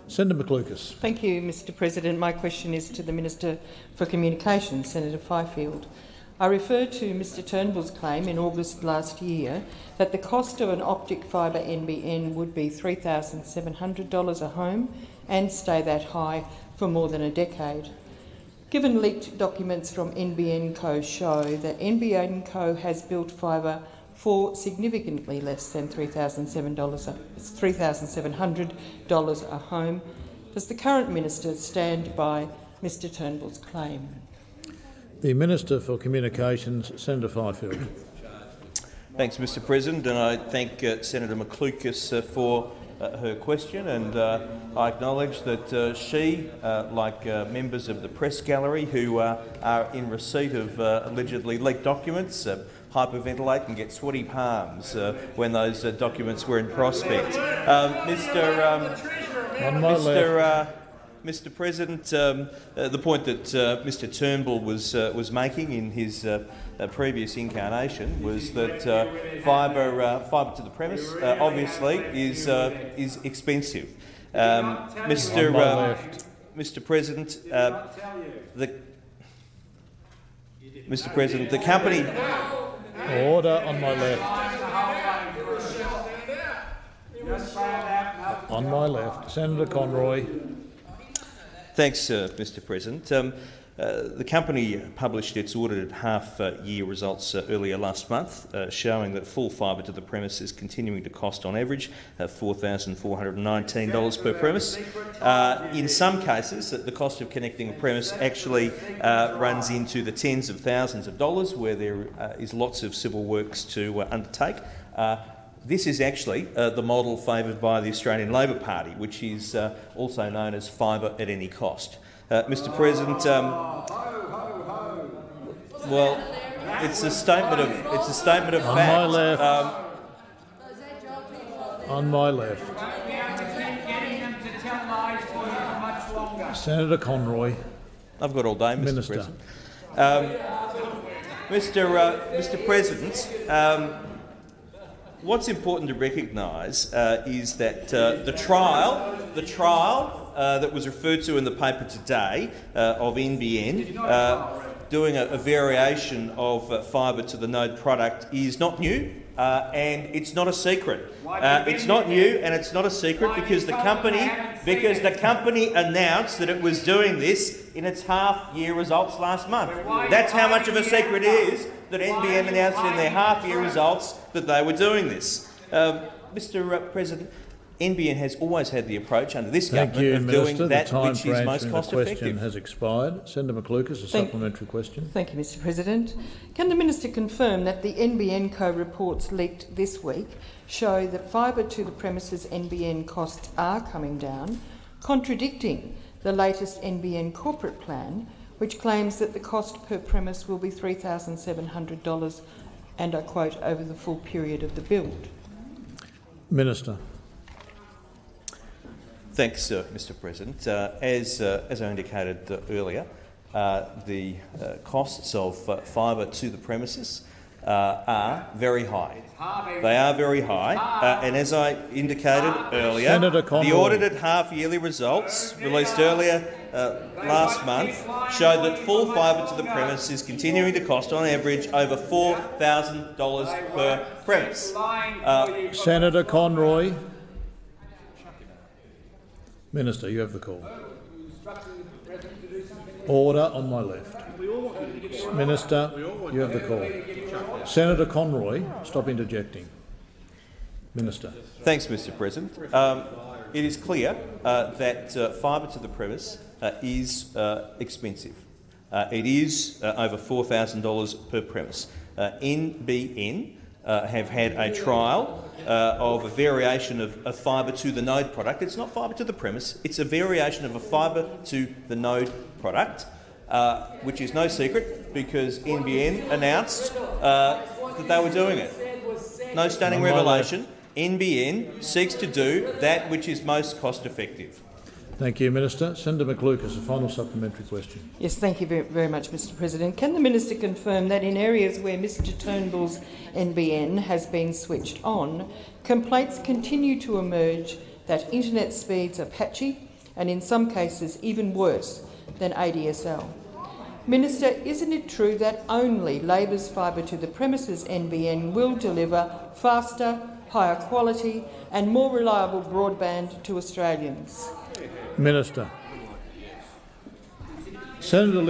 Senator McLucas. Thank you, Mr President. My question is to the Minister for Communications, Senator Fifield. I refer to Mr Turnbull's claim in August last year that the cost of an optic fibre NBN would be $3,700 a home and stay that high for more than a decade. Given leaked documents from NBN Co show that NBN Co has built fibre for significantly less than $3,700 a home, does the current minister stand by Mr Turnbull's claim? The Minister for Communications, Senator Fifield. Thanks, Mr President, and I thank Senator McLucas for her question, and I acknowledge that she, like members of the press gallery who are in receipt of allegedly leaked documents, hyperventilate and get sweaty palms when those documents were in prospect. Mr President, the point that Mr Turnbull was making in his previous incarnation was that fibre to the premise obviously is expensive. Mr President, the company. Order on my left. On my left, Senator Conroy. Thanks, Mr President. The company published its audited half-year results earlier last month, showing that full fibre to the premise is continuing to cost on average $4,419 per premise. In some cases, the cost of connecting a premise actually runs into the tens of thousands of dollars, where there is lots of civil works to undertake. This is actually the model favoured by the Australian Labor Party, which is also known as fibre at any cost. Mr President, well, it's a statement of fact. My left. On my left. Senator Conroy. I've got all day, Mr Minister. President. Mr President, what's important to recognise is that the trial that was referred to in the paper today of NBN doing a variation of fibre to the node product is not new, and it's not a secret. It's not new and it's not a secret because the company announced that it was doing this in its half-year results last month. That's how much of a secret it is that NBN announced in their half-year results that they were doing this. Mr President, NBN has always had the approach under this government of doing that which is most cost-effective. The question has expired. Senator McLucas, a supplementary question. Thank you, Mr President. Can the minister confirm that the NBN Co reports leaked this week show that fibre to the premises NBN costs are coming down, contradicting the latest NBN corporate plan, which claims that the cost per premise will be $3,700, and I quote, over the full period of the build? Minister. Thanks, Mr President. As I indicated earlier, the costs of fibre to the premises are very high. They are very high, and as I indicated earlier, the audited half-yearly results released earlier last month showed that full fibre to the premise is continuing to cost on average over $4,000 per premise. Senator Conroy. Minister, you have the call. Order on my left. Minister, you have the call. Senator Conroy, stop interjecting. Minister. Thanks, Mr President. It is clear that fibre to the premise is expensive. It is over $4,000 per premise. NBN have had a trial of a variation of fibre to the node product. It's not fibre to the premise, it's a variation of a fibre to the node product, which is no secret because NBN announced that they were doing it. No stunning revelation. NBN seeks to do that which is most cost effective. Thank you, Minister. Senator McLucas, a final supplementary question. Yes, thank you very much, Mr President. Can the minister confirm that in areas where Mr Turnbull's NBN has been switched on, complaints continue to emerge that internet speeds are patchy and in some cases even worse than ADSL. Minister, isn't it true that only Labor's fibre to the premises NBN will deliver faster, higher quality and more reliable broadband to Australians? Minister. Senator